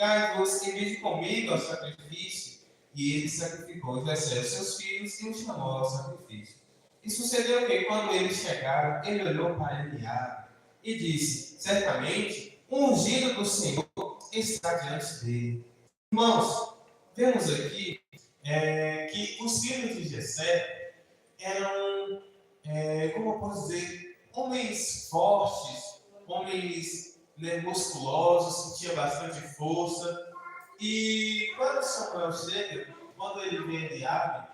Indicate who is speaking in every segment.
Speaker 1: sacrificai-vos e vinde comigo ao sacrifício. E ele sacrificou Jessé os seus filhos e os chamou ao sacrifício. E sucedeu que, quando eles chegaram, ele olhou para Eliabe e disse: certamente, o ungido do Senhor está diante dele. Irmãos, vemos aqui que os filhos de Jessé eram, como eu posso dizer, homens fortes, homens musculosos, que tinham bastante força. E quando Samuel chega, quando ele vê Eliabe,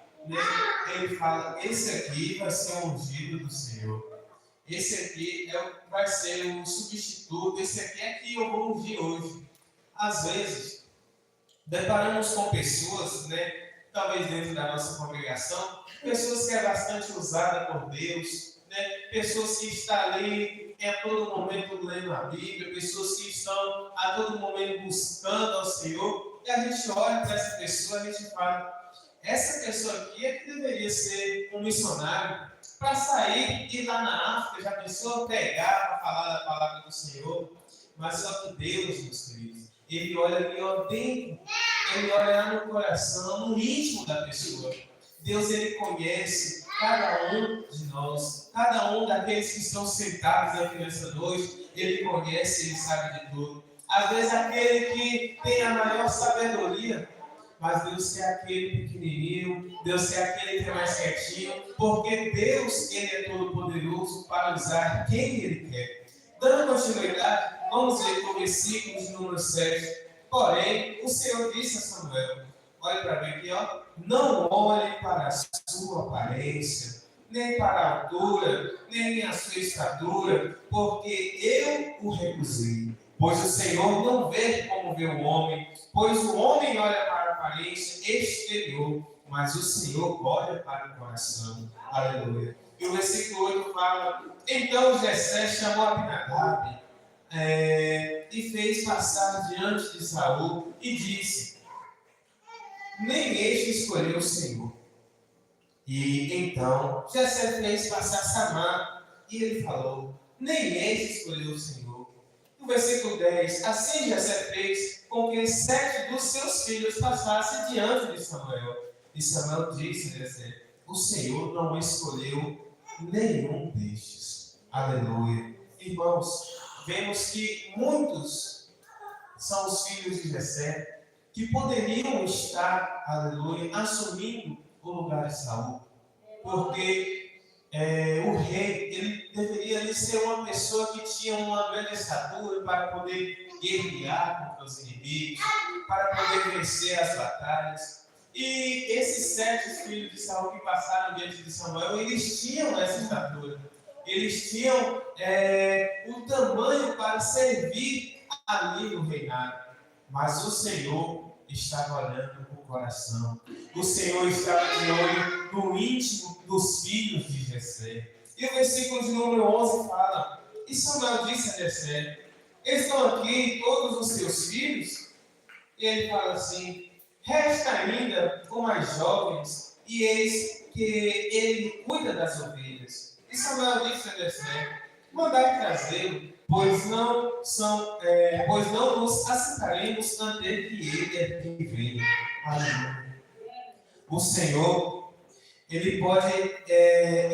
Speaker 1: ele fala: esse aqui vai ser o ungido do Senhor. Esse aqui vai ser o substituto. Esse aqui é que eu vou ungir hoje. Às vezes, deparamos com pessoas, talvez dentro da nossa congregação, pessoas que é bastante usada por Deus, pessoas que estão ali a todo momento lendo a Bíblia, pessoas que estão a todo momento buscando ao Senhor, e a gente olha para essa pessoa e a gente fala: essa pessoa aqui é que deveria ser um missionário para sair e ir lá na África, já pensou pegar para falar da palavra do Senhor. Mas só que Deus, meus queridos, ele olha ali dentro, ele olha lá no coração, no íntimo da pessoa. Deus, ele conhece cada um de nós, cada um daqueles que estão sentados aqui nessa noite, ele conhece, ele sabe de tudo. Às vezes aquele que tem a maior sabedoria, mas Deus quer aquele pequenininho, Deus quer aquele que é mais quietinho, porque Deus, ele é todo poderoso para usar quem ele quer. Dando continuidade, vamos ler o versículo de número 7. Porém, o Senhor disse a Samuel: olhe para mim aqui, não olhe para a sua aparência, nem para a altura, nem a sua estatura, porque eu o recusei. Pois o Senhor não vê como vê o homem, pois o homem olha para a aparência exterior, mas o Senhor olha para o coração. Aleluia. E o versículo 8 fala: então Jessé chamou Abinadab e fez passar diante de Saul e disse: nem este escolheu o Senhor. E então Jessé fez passar Samar e ele falou: nem este escolheu o Senhor. No versículo 10, assim Jessé fez com que 7 dos seus filhos passassem diante de Samuel. E Samuel disse a Jessé: o Senhor não escolheu nenhum destes. Aleluia. Irmãos, vemos que muitos são os filhos de Jessé que poderiam estar, aleluia, assumindo o lugar de Saul. Porque o rei, ele deveria ser uma pessoa que tinha uma grande estatura para poder guerrear contra os inimigos, para poder vencer as batalhas. E esses 7 filhos de Saul que passaram diante de Samuel, eles tinham essa estatura. Eles tinham o tamanho para servir ali no reinado. Mas o Senhor estava olhando o coração. O Senhor estava de olho no íntimo dos filhos de Jessé. E o versículo de número 11 fala: e Samuel disse a Jessé: estão aqui todos os teus filhos? E ele fala assim: resta ainda com mais jovens, e eis que ele cuida das ovelhas. E Samuel disse a Jessé: mandai trazê-lo, pois não nos assentaremos ante que ele é quem vem. Aleluia. O Senhor, ele pode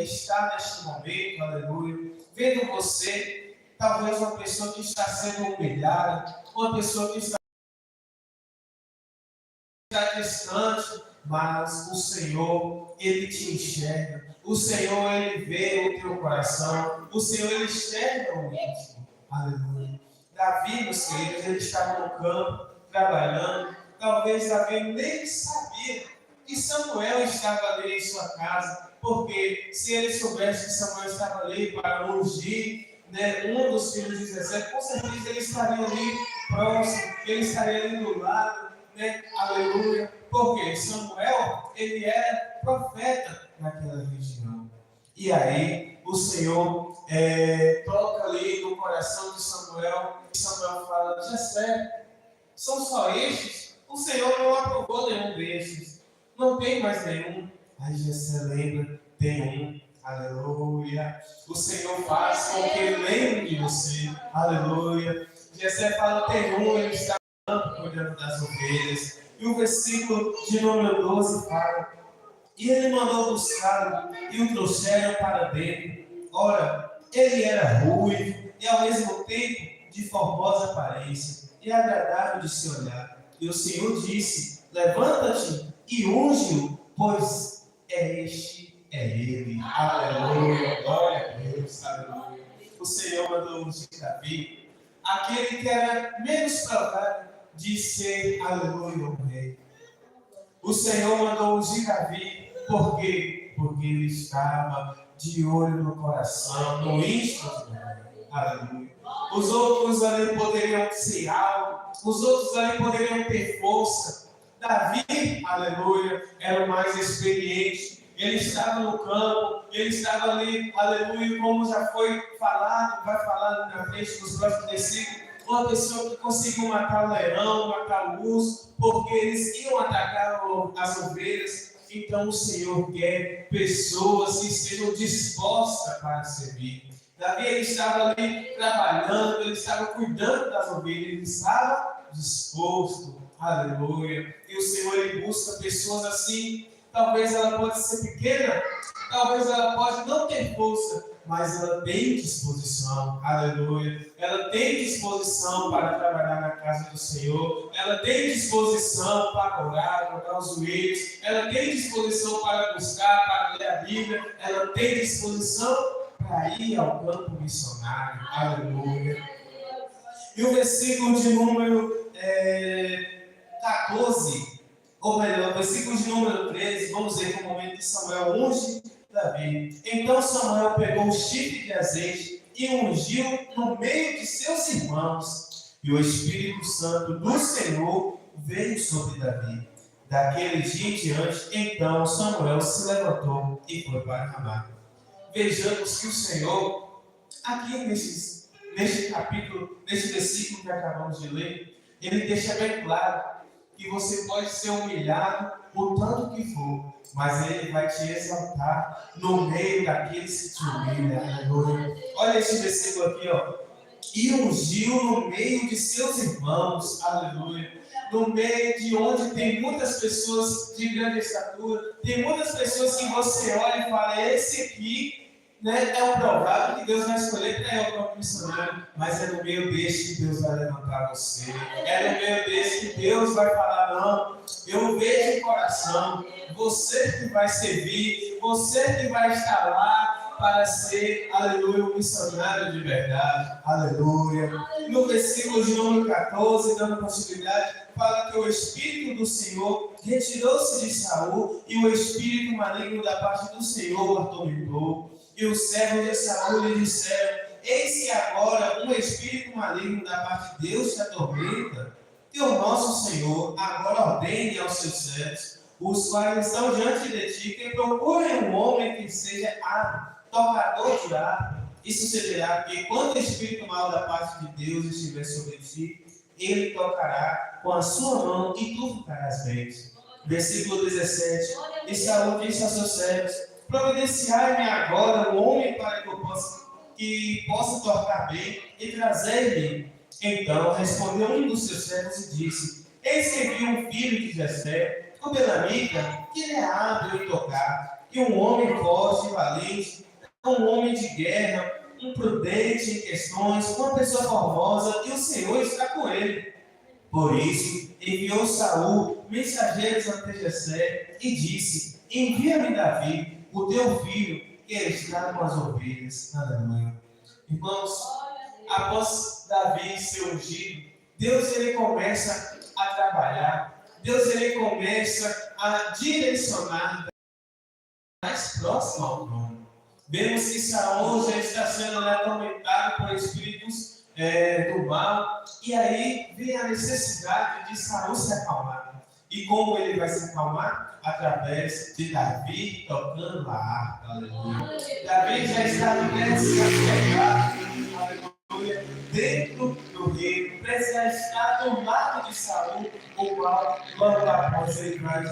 Speaker 1: estar neste momento, aleluia, vendo você, talvez uma pessoa que está sendo humilhada, uma pessoa que está distante, mas o Senhor, ele te enxerga. O Senhor, ele vê o teu coração. O Senhor, ele enxerga o íntimo. Aleluia. Davi, meus queridos, ele estava no campo, trabalhando. Talvez Davi nem sabia que Samuel estava ali em sua casa, porque se ele soubesse que Samuel estava ali para ungir um dos filhos de Jessé, com certeza ele estaria ali próximo, ele estaria ali do lado, aleluia, porque Samuel, ele era profeta naquela região. E aí, o Senhor toca ali no coração de Samuel, e Samuel fala: Jessé, são só estes? O Senhor não aprovou nenhum destes. Não tem mais nenhum. Aí Jessé lembra: tem um. Aleluia. O Senhor faz com que ele lembre de você. Aleluia. Jessé fala: tem um, ele está no campo cuidando das ovelhas. E o versículo de número 12 fala: e ele mandou buscá-lo e o trouxeram para dentro. Ora, ele era ruivo e ao mesmo tempo de formosa aparência e agradável de se olhar. E o Senhor disse: levanta-te e unge-o, pois este é ele. Aleluia, glória a Deus, aleluia. O Senhor mandou ungir Davi, aquele que era menos provável de ser, aleluia, o rei. O Senhor mandou ungir Davi, por quê? Porque ele estava de olho no coração, no íntimo. Aleluia. Os outros ali poderiam ser algo, os outros ali poderiam ter força. Davi, aleluia, era o mais experiente. Ele estava no campo, ele estava ali, aleluia, como já foi falado, vai falar na frente dos próximos versículos. Uma pessoa que conseguiu matar o leão, matar o urso, porque eles iam atacar as ovelhas. Então o Senhor quer pessoas que estejam dispostas para servir. Davi, ele estava ali trabalhando, ele estava cuidando das ovelhas, ele estava disposto, aleluia. E o Senhor, ele busca pessoas assim. Talvez ela pode ser pequena, talvez ela pode não ter força, mas ela tem disposição, aleluia. Ela tem disposição para trabalhar na casa do Senhor, ela tem disposição para orar, dobrar os joelhos, ela tem disposição para buscar, para ler a Bíblia, ela tem disposição para ir ao campo missionário, aleluia. E o versículo de número 14, ou melhor, versículo de número 13, vamos ver no momento que Samuel unge Davi. Então Samuel pegou o chifre de azeite e ungiu no meio de seus irmãos, e o Espírito Santo do Senhor veio sobre Davi. Daquele dia em diante, então Samuel se levantou e foi para Ramá. Vejamos que o Senhor, aqui neste capítulo, neste versículo que acabamos de ler, ele deixa bem claro que você pode ser humilhado o tanto que for, mas ele vai te exaltar no meio daqueles que te humilham. Aleluia. Olha esse versículo aqui, ó. E ungiu no meio de seus irmãos, aleluia. No meio de onde tem muitas pessoas de grande estatura, tem muitas pessoas que você olha e fala: esse aqui, né, é o provável que Deus vai escolher para ir ao campo missionário, mas é no meio deste que Deus vai levantar você. É no meio deste que Deus vai falar: não, eu vejo o coração, você que vai servir, você que vai estar lá para ser, aleluia, um missionário de verdade, aleluia. No versículo de número 14, dando possibilidade, fala que o Espírito do Senhor retirou-se de Saul e o Espírito maligno da parte do Senhor o atormentou. E os servos de Saul lhe disseram: eis que agora um espírito maligno da parte de Deus te atormenta. Que o nosso Senhor agora ordene aos seus servos, os quais estão diante de ti, que procurem um homem que seja hábil, tocador de harpa. E sucederá que quando o espírito mau da parte de Deus estiver sobre ti, ele tocará com a sua mão e tu ficarás bem. Versículo 17. E Saul disse aos seus servos: providenciai-me agora um homem para que possa tocar bem e trazer-me. Então respondeu um dos seus servos e disse: eis que vi um filho de Jessé, o Belamita, que é hábil em tocar, e um homem forte e valente, um homem de guerra, um prudente em questões, uma pessoa formosa, e o Senhor está com ele. Por isso enviou Saul mensageiros ante Jessé e disse: envia-me Davi, o teu filho, que está com as ovelhas. Aleluia. Irmãos, após Davi ser ungido, Deus ele começa a trabalhar, Deus ele começa a direcionar mais próximo ao trono. Vemos que Saul já está sendo atormentado por espíritos do mal, e aí vem a necessidade de Saul se acalmar. E como ele vai se acalmar? Através de Davi tocando a harpa. Aleluia. Davi já está prestes a chegar, aleluia, dentro do reino, prestes a estar do lado de Saul, o qual logo após ele vai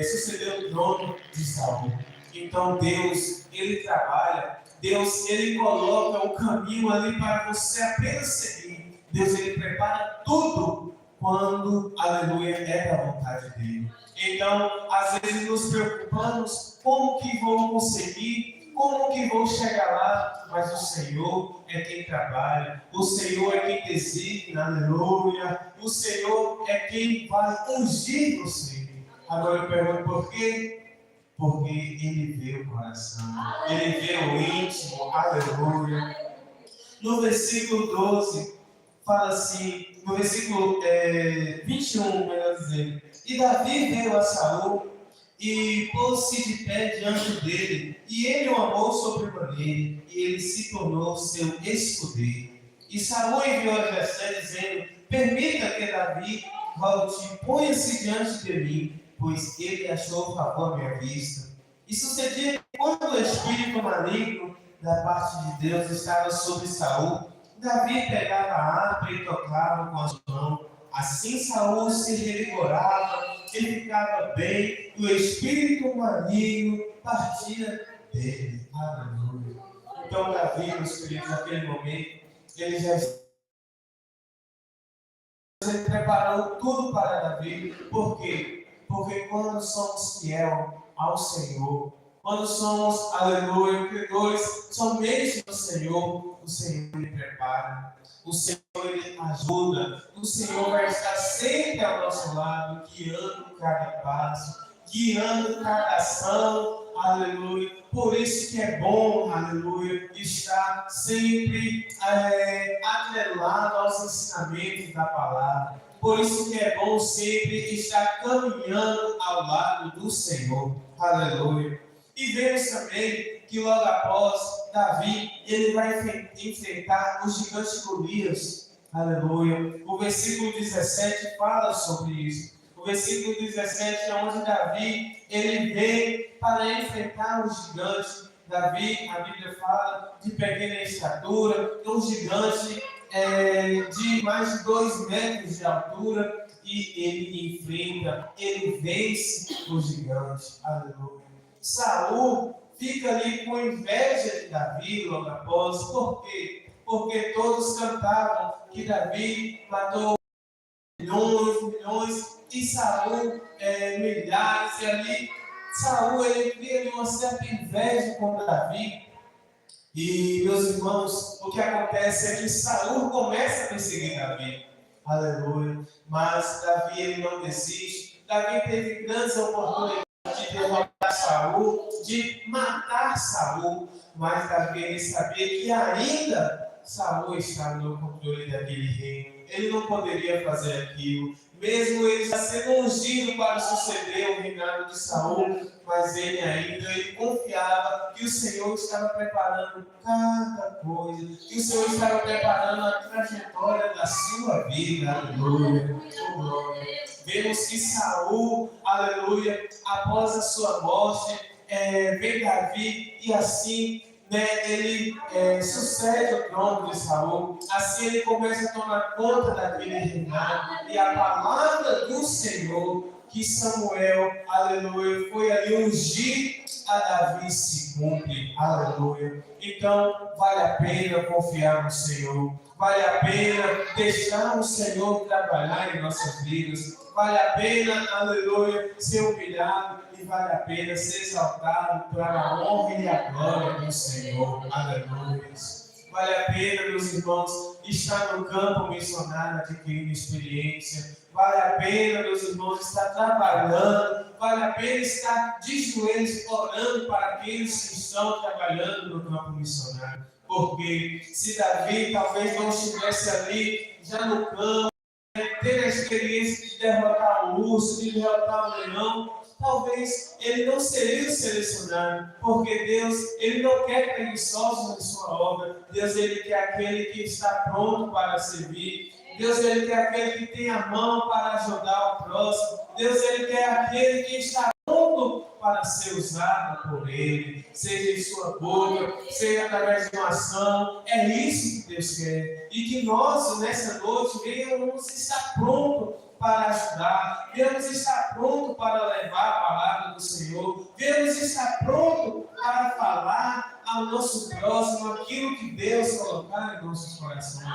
Speaker 1: suceder o trono de Saul. Então Deus, ele trabalha, Deus, ele coloca o caminho ali para você apenas seguir. Deus, ele prepara tudo quando, aleluia, é da vontade dele. Então, às vezes nos preocupamos como que vou conseguir, como que vou chegar lá, mas o Senhor é quem trabalha, o Senhor é quem designa, aleluia, o Senhor é quem vai ungir você. Agora eu pergunto por quê? Porque Ele vê o coração, Ele vê o íntimo, aleluia. No versículo 12, fala assim, no versículo 21, melhor dizendo, e Davi veio a Saul e pôs-se de pé diante dele, e ele o amou sobremaneira, e ele se tornou seu escudeiro. E Saul enviou a Jessé, dizendo, permita que Davi volte, ponha-se diante de mim, pois ele achou favor à minha vista. E sucedia que quando o espírito maligno da parte de Deus estava sobre Saul, Davi pegava a harpa e tocava com as mãos. Assim Saul se revigorava, ele ficava bem, e o espírito maligno partia dele. Aleluia. Então Davi, meus queridos, naquele momento, ele já preparou tudo para Davi. Por quê? Porque quando somos fiel ao Senhor, quando somos, aleluia, credores somente no Senhor, o Senhor Ele prepara, o Senhor Ele ajuda, o Senhor vai estar sempre ao nosso lado, guiando cada passo, guiando cada ação, aleluia. Por isso que é bom, aleluia, estar sempre atrelado aos ensinamentos da palavra. Por isso que é bom sempre estar caminhando ao lado do Senhor, aleluia. E vemos também que logo após Davi, ele vai enfrentar o gigante Golias, aleluia. O versículo 17 fala sobre isso. O versículo 17 é onde Davi, ele vem para enfrentar o gigante. Davi, a Bíblia fala, de pequena estatura, um gigante de mais de 2 metros de altura, e ele enfrenta, ele vence o gigante, aleluia. Saul fica ali com inveja de Davi logo após. Por quê? Porque todos cantavam que Davi matou milhões, e Saul milhares, e ali Saul ele cria ali uma certa inveja com Davi. E meus irmãos, o que acontece é que Saul começa a perseguir Davi, aleluia, mas Davi ele não desiste. Davi teve grandes oportunidades de derrotar Saul, de matar Saul, mas Davi ele sabia que ainda Saul estava no controle daquele reino. Ele não poderia fazer aquilo, mesmo ele já sendo ungido para suceder o reinado de Saul, mas ele confiava que o Senhor estava preparando cada coisa, que o Senhor estava preparando a trajetória da sua vida, aleluia. Vemos que Saul, aleluia, após a sua morte, vem Davi e assim, ele sucede o trono de Saul. Assim ele começa a tomar conta daquele reinado, e a palavra do Senhor que Samuel, aleluia, foi ali ungir a Davi se cumpre, aleluia. Então vale a pena confiar no Senhor, vale a pena deixar o Senhor trabalhar em nossas vidas, vale a pena, aleluia, ser humilhado, e vale a pena ser exaltado para a honra e a glória do Senhor, aleluia. Vale a pena, meus irmãos, estar no campo missionário adquirindo experiência. Vale a pena, meus irmãos, estar trabalhando. Vale a pena estar de joelhos orando para aqueles que estão trabalhando no campo missionário. Porque se Davi talvez não estivesse ali, já no campo, ter a experiência de derrotar o urso, de derrotar o leão, talvez ele não seria selecionado, porque Deus, ele não quer preguiçosos na sua obra. Deus, ele quer aquele que está pronto para servir. Deus, ele quer aquele que tem a mão para ajudar o próximo. Deus, ele quer aquele que está pronto para ser usado por ele, seja em sua boca, seja através de uma ação. É isso que Deus quer. E que nós, nessa noite, venhamos estar prontos para ajudar, venhamos estar pronto para levar a palavra do Senhor, venhamos estar pronto para falar, ao nosso próximo aquilo que Deus colocar em nossos corações.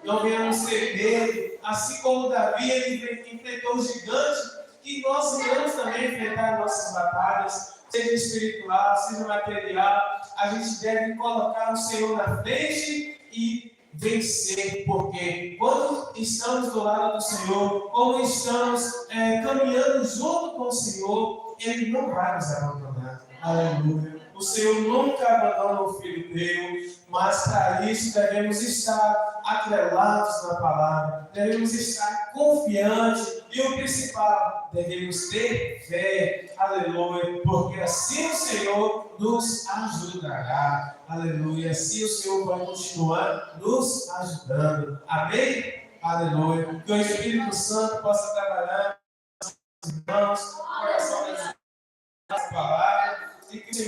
Speaker 1: Não venhamos ter medo, assim como Davi ele enfrentou o gigante, que nós venhamos também enfrentar nossas batalhas, seja espiritual, seja material. A gente deve colocar o Senhor na frente e vencer, porque quando estamos do lado do Senhor, como estamos caminhando junto com o Senhor, Ele não vai nos abandonar. Aleluia. O Senhor nunca abandona o filho teu, mas para isso devemos estar atrelados na palavra, devemos estar confiantes e o principal, devemos ter fé. Aleluia, porque assim o Senhor nos ajudará. Aleluia, assim o Senhor vai continuar nos ajudando. Amém? Aleluia. Que o Espírito Santo possa trabalhar nos irmãos, no coração das palavras, e que o Senhor